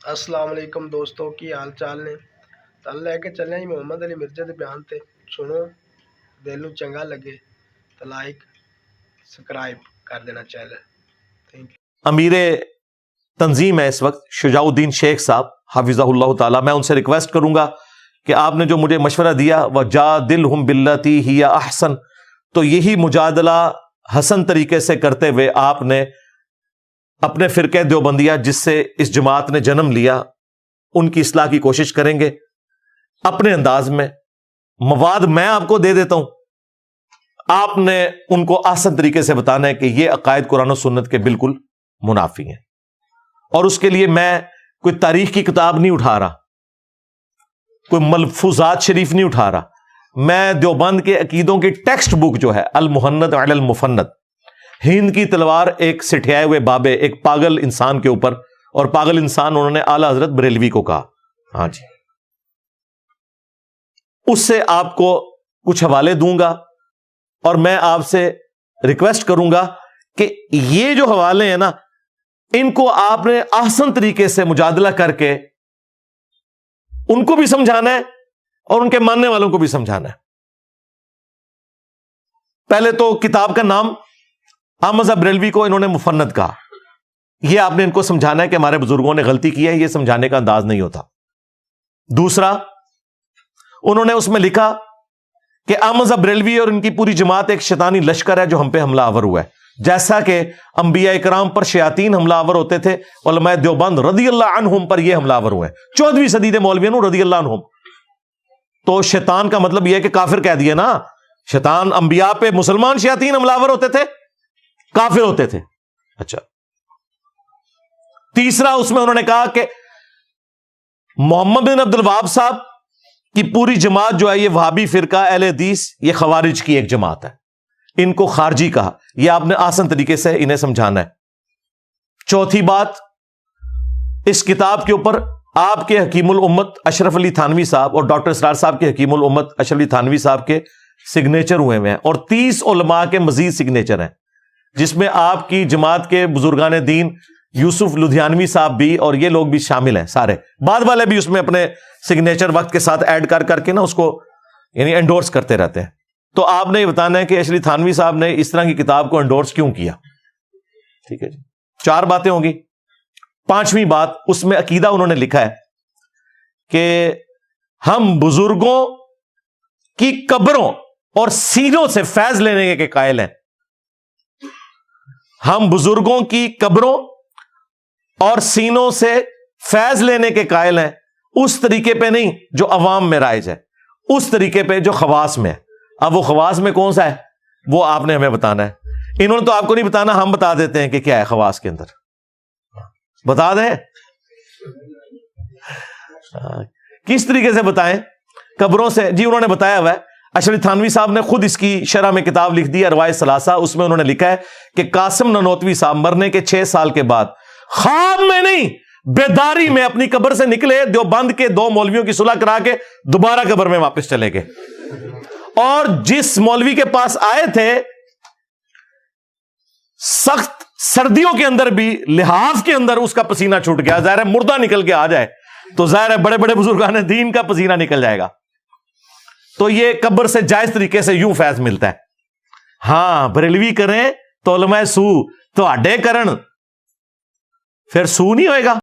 السلام علیکم دوستوں، کی حال چال نے؟ تل لے کے چلے جی محمد علی مرزا دے بیان تے سنو، دل نوں چنگا لگے تو لائک سبسکرائب کر دینا چینل۔ Thank you. امیر تنظیم ہے اس وقت شجاع الدین شیخ صاحب حفظہ اللہ تعالی، میں ان سے ریکویسٹ کروں گا کہ آپ نے جو مجھے مشورہ دیا وَجَادِلْهُمْ بِالَّتِي هِيَ أَحْسَنُ، تو یہی مجادلہ حسن طریقے سے کرتے ہوئے آپ نے اپنے فرقہ دیوبندیہ جس سے اس جماعت نے جنم لیا ان کی اصلاح کی کوشش کریں گے اپنے انداز میں۔ مواد میں آپ کو دے دیتا ہوں، آپ نے ان کو آسان طریقے سے بتانا ہے کہ یہ عقائد قرآن و سنت کے بالکل منافی ہیں، اور اس کے لیے میں کوئی تاریخ کی کتاب نہیں اٹھا رہا، کوئی ملفوظات شریف نہیں اٹھا رہا، میں دیوبند کے عقیدوں کی ٹیکسٹ بک جو ہے المحند علی المفند، ہند کی تلوار ایک سٹھیائے ہوئے بابے، ایک پاگل انسان کے اوپر، اور پاگل انسان انہوں نے اعلی حضرت بریلوی کو کہا، ہاں جی، اس سے آپ کو کچھ حوالے دوں گا، اور میں آپ سے ریکویسٹ کروں گا کہ یہ جو حوالے ہیں نا، ان کو آپ نے آسان طریقے سے مجادلہ کر کے ان کو بھی سمجھانا ہے اور ان کے ماننے والوں کو بھی سمجھانا ہے۔ پہلے تو کتاب کا نام احمد بریلوی کو انہوں نے مفند کہا، یہ آپ نے ان کو سمجھانا ہے کہ ہمارے بزرگوں نے غلطی کی ہے، یہ سمجھانے کا انداز نہیں ہوتا۔ دوسرا، انہوں نے اس میں لکھا کہ احمد بریلوی اور ان کی پوری جماعت ایک شیطانی لشکر ہے جو ہم پہ حملہ آور ہوا ہے، جیسا کہ انبیاء کرام پر شیاطین حملہ آور ہوتے تھے، علماء دیوبند رضی اللہ عنہم پر یہ حملہ آور ہوئے ہیں 14ویں صدی دے مولویوں رضی اللہ عنہم۔ تو شیطان کا مطلب یہ ہے کہ کافر کہہ دیا نا، شیطان انبیاء پہ مسلمان شیاطین حملہ آور ہوتے تھے، کافر ہوتے تھے۔ اچھا، تیسرا اس میں انہوں نے کہا کہ محمد بن عبد الوہاب صاحب کی پوری جماعت جو ہے یہ وہابی فرقہ اہل حدیث، یہ خوارج کی ایک جماعت ہے، ان کو خارجی کہا، یہ آپ نے آسان طریقے سے انہیں سمجھانا ہے۔ چوتھی بات، اس کتاب کے اوپر آپ کے حکیم الامت اشرف علی تھانوی صاحب اور ڈاکٹر اسرار صاحب کے حکیم الامت اشرف علی تھانوی صاحب کے سگنیچر ہوئے ہوئے ہیں، اور 30 علماء کے مزید سگنیچر ہیں، جس میں آپ کی جماعت کے بزرگان دین یوسف لدھیانوی صاحب بھی اور یہ لوگ بھی شامل ہیں، سارے بعد والے بھی اس میں اپنے سگنیچر وقت کے ساتھ ایڈ کر کے نا اس کو یعنی انڈورس کرتے رہتے ہیں۔ تو آپ نے یہ بتانا ہے کہ اشرف تھانوی صاحب نے اس طرح کی کتاب کو انڈورس کیوں کیا۔ ٹھیک ہے جی، 4 باتیں ہوگی۔ 5ویں بات، اس میں عقیدہ انہوں نے لکھا ہے کہ ہم بزرگوں کی قبروں اور سینوں سے فیض لینے کے قائل ہیں، ہم بزرگوں کی قبروں اور سینوں سے فیض لینے کے قائل ہیں، اس طریقے پہ نہیں جو عوام میں رائج ہے، اس طریقے پہ جو خواص میں ہے۔ اب وہ خواص میں کون سا ہے وہ آپ نے ہمیں بتانا ہے، انہوں نے تو آپ کو نہیں بتانا، ہم بتا دیتے ہیں کہ کیا ہے خواص کے اندر، بتا دیں کس طریقے سے بتائیں؟ قبروں سے جی انہوں نے بتایا ہوا ہے، اشرف تھانوی صاحب نے خود اس کی شرح میں کتاب لکھ دی ہے ارواح ثلاثہ، اس میں انہوں نے لکھا ہے کہ قاسم نانوتوی صاحب مرنے کے 6 سال کے بعد خواب میں نہیں بیداری میں اپنی قبر سے نکلے، دیوبند کے 2 مولویوں کی صلح کرا کے دوبارہ قبر میں واپس چلے گئے، اور جس مولوی کے پاس آئے تھے سخت سردیوں کے اندر بھی لحاف کے اندر اس کا پسینہ چھوٹ گیا، ظاہر ہے مردہ نکل کے آ جائے تو ظاہر ہے بڑے بڑے بزرگان دین کا پسینہ نکل جائے گا، تو یہ قبر سے جائز طریقے سے یوں فیض ملتا ہے۔ ہاں بریلوی کریں تو علماء سو تو اڈے کرن، پھر سو نہیں ہوئے گا۔